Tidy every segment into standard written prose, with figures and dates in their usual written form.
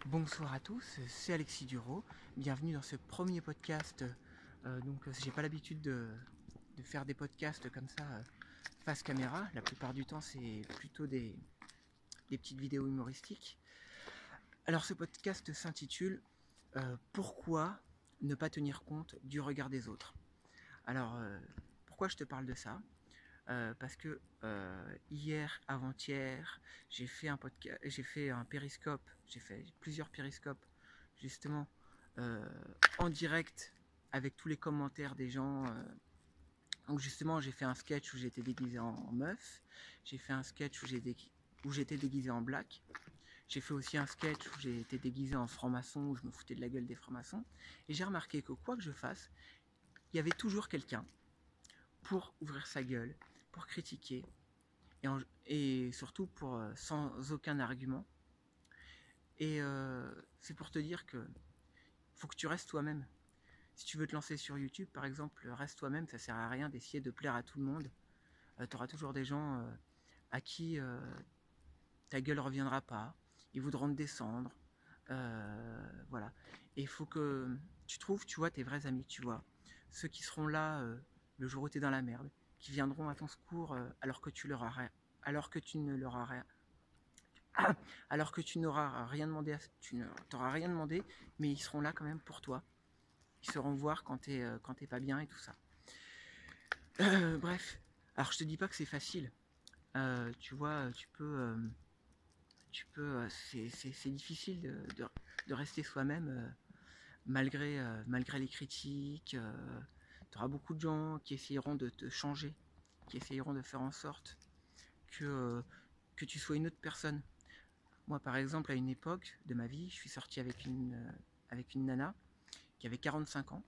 Bonsoir à tous, c'est Alexis Duro. Bienvenue dans ce premier podcast. J'ai pas l'habitude de faire des podcasts comme ça face caméra. La plupart du temps, c'est plutôt des petites vidéos humoristiques. Alors, ce podcast s'intitule Pourquoi ne pas tenir compte du regard des autres. Alors, pourquoi je te parle de ça parce que hier, avant-hier, j'ai fait un périscope, j'ai fait plusieurs périscopes justement en direct avec tous les commentaires des gens. Donc justement, j'ai fait un sketch où j'étais déguisé en meuf, j'ai fait un sketch où j'étais déguisé en black, j'ai fait aussi un sketch où j'ai été déguisé en franc-maçon, où je me foutais de la gueule des francs-maçons, et j'ai remarqué que quoi que je fasse, il y avait toujours quelqu'un pour ouvrir sa gueule, pour critiquer, et surtout pour sans aucun argument. Et c'est pour te dire que faut que tu restes toi-même. Si tu veux te lancer sur YouTube, par exemple, reste toi-même, ça sert à rien d'essayer de plaire à tout le monde. Tu auras toujours des gens à qui ta gueule reviendra pas, ils voudront te descendre. Voilà. Et il faut que tu trouves, tu vois, tes vrais amis, tu vois. Ceux qui seront là le jour où tu es dans la merde, qui viendront à ton secours alors que tu ne leur as rien demandé, tu ne t'auras rien demandé, mais ils seront là quand même pour toi. Ils sauront voir quand t'es pas bien et tout ça. Bref, alors je te dis pas que c'est facile. Tu vois, c'est difficile de rester soi-même malgré les critiques. Tu auras beaucoup de gens qui essayeront de te changer, qui essayeront de faire en sorte que tu sois une autre personne. Moi, par exemple, à une époque de ma vie, je suis sorti avec une nana qui avait 45 ans,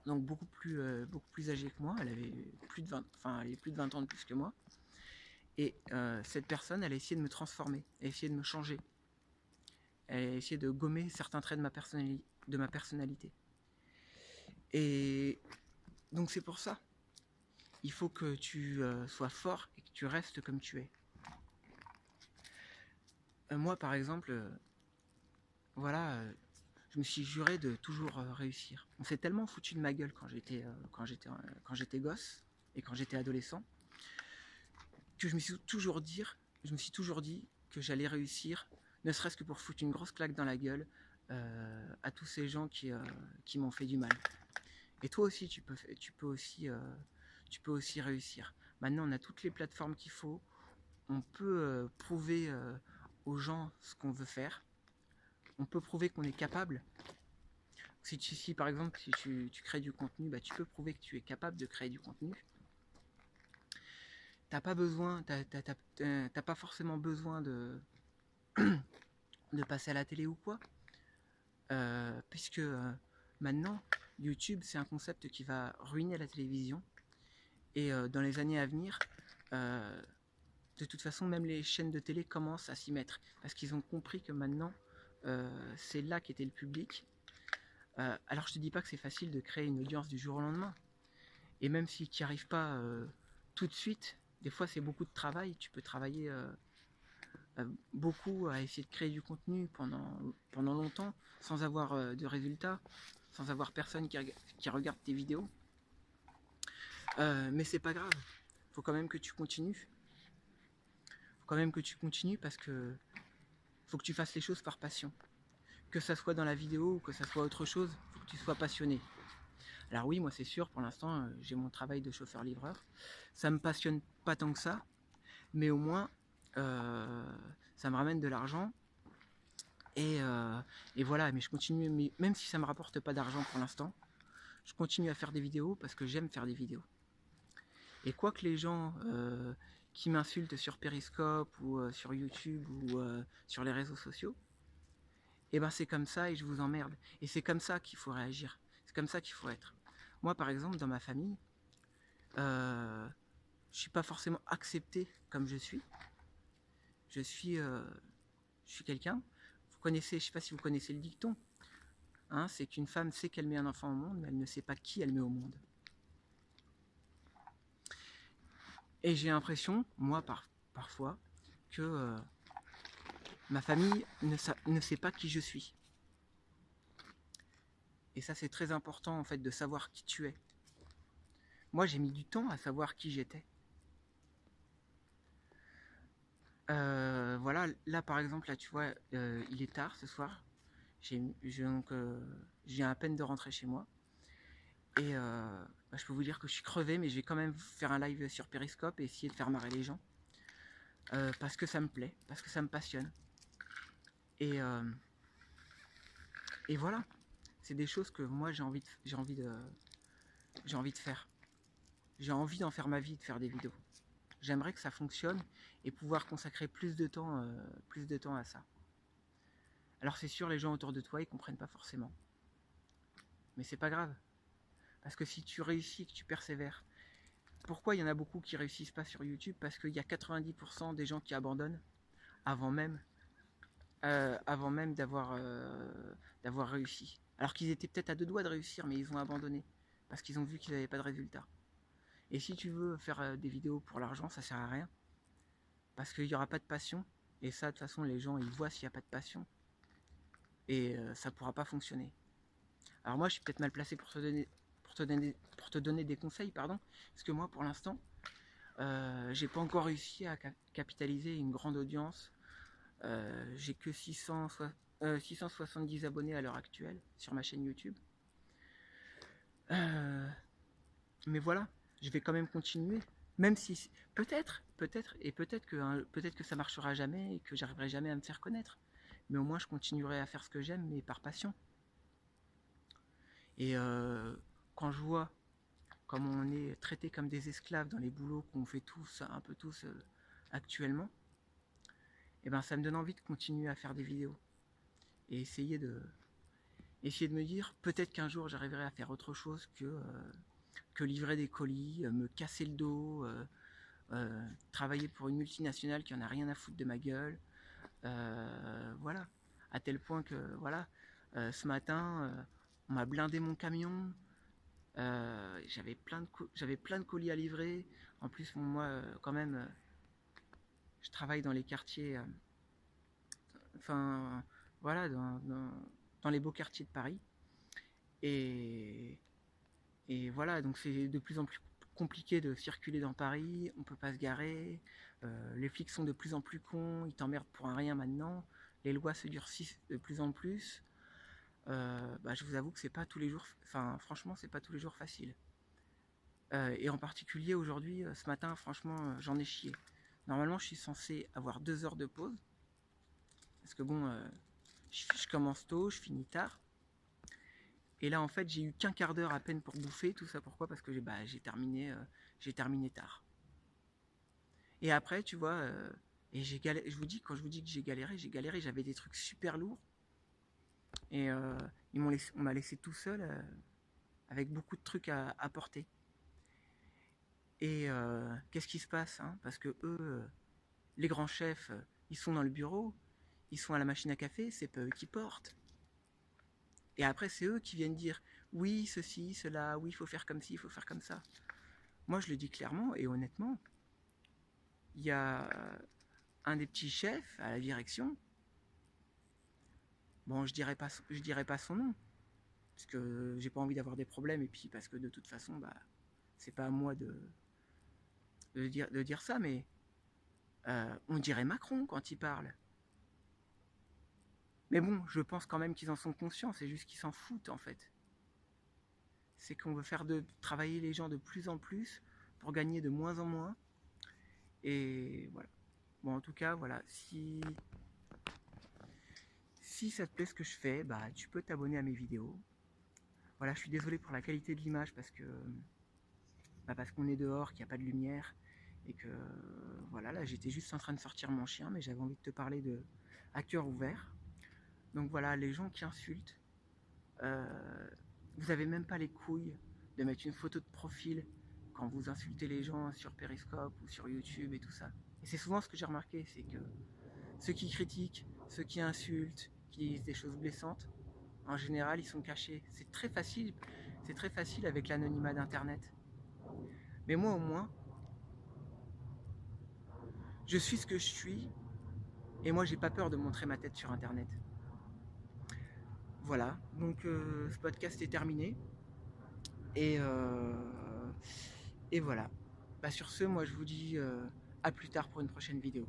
donc beaucoup plus âgée que moi. Elle avait plus de 20 ans de plus que moi. Et cette personne, elle a essayé de me transformer, elle a essayé de me changer. Elle a essayé de gommer certains traits de ma personnalité. Et donc c'est pour ça. Il faut que tu sois fort et que tu restes comme tu es. Moi, par exemple, voilà, je me suis juré de toujours réussir. On s'est tellement foutu de ma gueule quand j'étais gosse et quand j'étais adolescent que je me suis toujours dit que j'allais réussir, ne serait-ce que pour foutre une grosse claque dans la gueule à tous ces gens qui m'ont fait du mal. Et toi aussi, tu peux aussi réussir. Maintenant, on a toutes les plateformes qu'il faut. On peut prouver aux gens ce qu'on veut faire. On peut prouver qu'on est capable. Si par exemple, si tu crées du contenu, bah, tu peux prouver que tu es capable de créer du contenu. T'as pas forcément besoin de passer à la télé ou quoi. Puisque maintenant, YouTube, c'est un concept qui va ruiner la télévision. Et dans les années à venir, de toute façon, même les chaînes de télé commencent à s'y mettre. Parce qu'ils ont compris que maintenant, c'est là qu'était le public. Alors je te dis pas que c'est facile de créer une audience du jour au lendemain. Et même si tu n'y arrives pas tout de suite, des fois c'est beaucoup de travail. Tu peux travailler beaucoup à essayer de créer du contenu pendant longtemps sans avoir de résultats, sans avoir personne qui regarde tes vidéos. Mais c'est pas grave, faut quand même que tu continues. Faut quand même que tu continues parce que faut que tu fasses les choses par passion. Que ça soit dans la vidéo ou que ça soit autre chose, faut que tu sois passionné. Alors oui, moi c'est sûr, pour l'instant, j'ai mon travail de chauffeur-livreur. Ça me passionne pas tant que ça, mais au moins, ça me ramène de l'argent. Et voilà, mais je continue, même si ça me rapporte pas d'argent pour l'instant, je continue à faire des vidéos parce que j'aime faire des vidéos. Et quoi que les gens qui m'insultent sur Periscope ou sur YouTube ou sur les réseaux sociaux, et ben c'est comme ça et je vous emmerde. Et c'est comme ça qu'il faut réagir. C'est comme ça qu'il faut être. Moi, par exemple, dans ma famille, je suis pas forcément accepté comme je suis. Je suis quelqu'un. Vous connaissez, je sais pas si vous connaissez le dicton. Hein, c'est qu'une femme sait qu'elle met un enfant au monde, mais elle ne sait pas qui elle met au monde. Et j'ai l'impression, moi, parfois, que Ma famille ne sait pas qui je suis. Et ça, c'est très important, en fait, de savoir qui tu es. Moi, j'ai mis du temps à savoir qui j'étais. Voilà, là, par exemple, là, tu vois, il est tard ce soir. Donc, je viens à peine de rentrer chez moi. Et bah, je peux vous dire que je suis crevé, mais je vais quand même faire un live sur Periscope et essayer de faire marrer les gens. Parce que ça me plaît, parce que ça me passionne. Et, et voilà, c'est des choses que moi j'ai envie de faire. J'ai envie d'en faire ma vie, de faire des vidéos. J'aimerais que ça fonctionne et pouvoir consacrer plus de temps à ça. Alors c'est sûr, les gens autour de toi, ils comprennent pas forcément. Mais c'est pas grave. Parce que si tu réussis, que tu persévères. Pourquoi il y en a beaucoup qui réussissent pas sur YouTube? Parce qu'il y a 90% des gens qui abandonnent avant même d'avoir réussi. Alors qu'ils étaient peut-être à 2 doigts de réussir, mais ils ont abandonné. Parce qu'ils ont vu qu'ils n'avaient pas de résultat. Et si tu veux faire des vidéos pour l'argent, ça sert à rien. Parce qu'il n'y aura pas de passion. Et ça, de toute façon, les gens, ils voient s'il n'y a pas de passion. Et ça ne pourra pas fonctionner. Alors moi, je suis peut-être mal placé pour te donner des conseils, pardon. Parce que moi, pour l'instant, j'ai pas encore réussi à capitaliser une grande audience. J'ai que 670 abonnés à l'heure actuelle sur ma chaîne YouTube. Mais voilà, je vais quand même continuer. Même si peut-être que ça marchera jamais et que j'arriverai jamais à me faire connaître. Mais au moins je continuerai à faire ce que j'aime, mais par passion. Et quand je vois comme on est traité comme des esclaves dans les boulots qu'on fait tous, un peu tous actuellement, et ben ça me donne envie de continuer à faire des vidéos. Et essayer de me dire peut-être qu'un jour j'arriverai à faire autre chose que livrer des colis, me casser le dos, travailler pour une multinationale qui en a rien à foutre de ma gueule. Voilà. À tel point que, voilà, ce matin, on m'a blindé mon camion. J'avais plein de colis à livrer. En plus, moi, quand même, je travaille dans les quartiers, enfin, voilà, dans les beaux quartiers de Paris. Et voilà, donc c'est de plus en plus compliqué de circuler dans Paris, on peut pas se garer, les flics sont de plus en plus cons, ils t'emmerdent pour un rien maintenant, les lois se durcissent de plus en plus. Bah, je vous avoue que c'est pas tous les jours, enfin franchement c'est pas tous les jours facile. Et en particulier aujourd'hui, ce matin, franchement, j'en ai chié. Normalement, je suis censé avoir 2 heures de pause, parce que bon, je commence tôt, je finis tard. Et là, en fait, j'ai eu qu'un quart d'heure à peine pour bouffer. Tout ça pourquoi? Parce que j'ai terminé tard. Et après, tu vois, et quand je vous dis que j'ai galéré, j'avais des trucs super lourds. Et on m'a laissé tout seul avec beaucoup de trucs à porter. Et qu'est-ce qui se passe, hein? Parce que eux, les grands chefs, ils sont dans le bureau, ils sont à la machine à café, c'est pas eux qui portent. Et après, c'est eux qui viennent dire oui, ceci, cela, oui, il faut faire comme ci, il faut faire comme ça. Moi, je le dis clairement et honnêtement. Il y a un des petits chefs à la direction. Bon, je dirais pas son nom, parce que j'ai pas envie d'avoir des problèmes, et puis parce que de toute façon, bah, c'est pas à moi de dire ça, mais on dirait Macron quand il parle. Mais bon, je pense quand même qu'ils en sont conscients, c'est juste qu'ils s'en foutent en fait. C'est qu'on veut faire travailler les gens de plus en plus pour gagner de moins en moins. Et voilà. Bon, en tout cas, voilà, si ça te plaît ce que je fais, bah tu peux t'abonner à mes vidéos. Voilà, je suis désolé pour la qualité de l'image parce qu'on est dehors, qu'il n'y a pas de lumière et que voilà, là j'étais juste en train de sortir mon chien, mais j'avais envie de te parler à cœur ouvert. Donc voilà, les gens qui insultent, vous avez même pas les couilles de mettre une photo de profil quand vous insultez les gens sur Periscope ou sur YouTube et tout ça. Et c'est souvent ce que j'ai remarqué, c'est que ceux qui critiquent, ceux qui insultent, qui disent des choses blessantes, en général, ils sont cachés. C'est très facile avec l'anonymat d'Internet. Mais moi, au moins, je suis ce que je suis Et moi, j'ai pas peur de montrer ma tête sur Internet. Voilà, donc ce podcast est terminé. Et, et voilà. Bah, sur ce, moi je vous dis à plus tard pour une prochaine vidéo.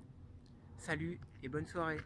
Salut et bonne soirée.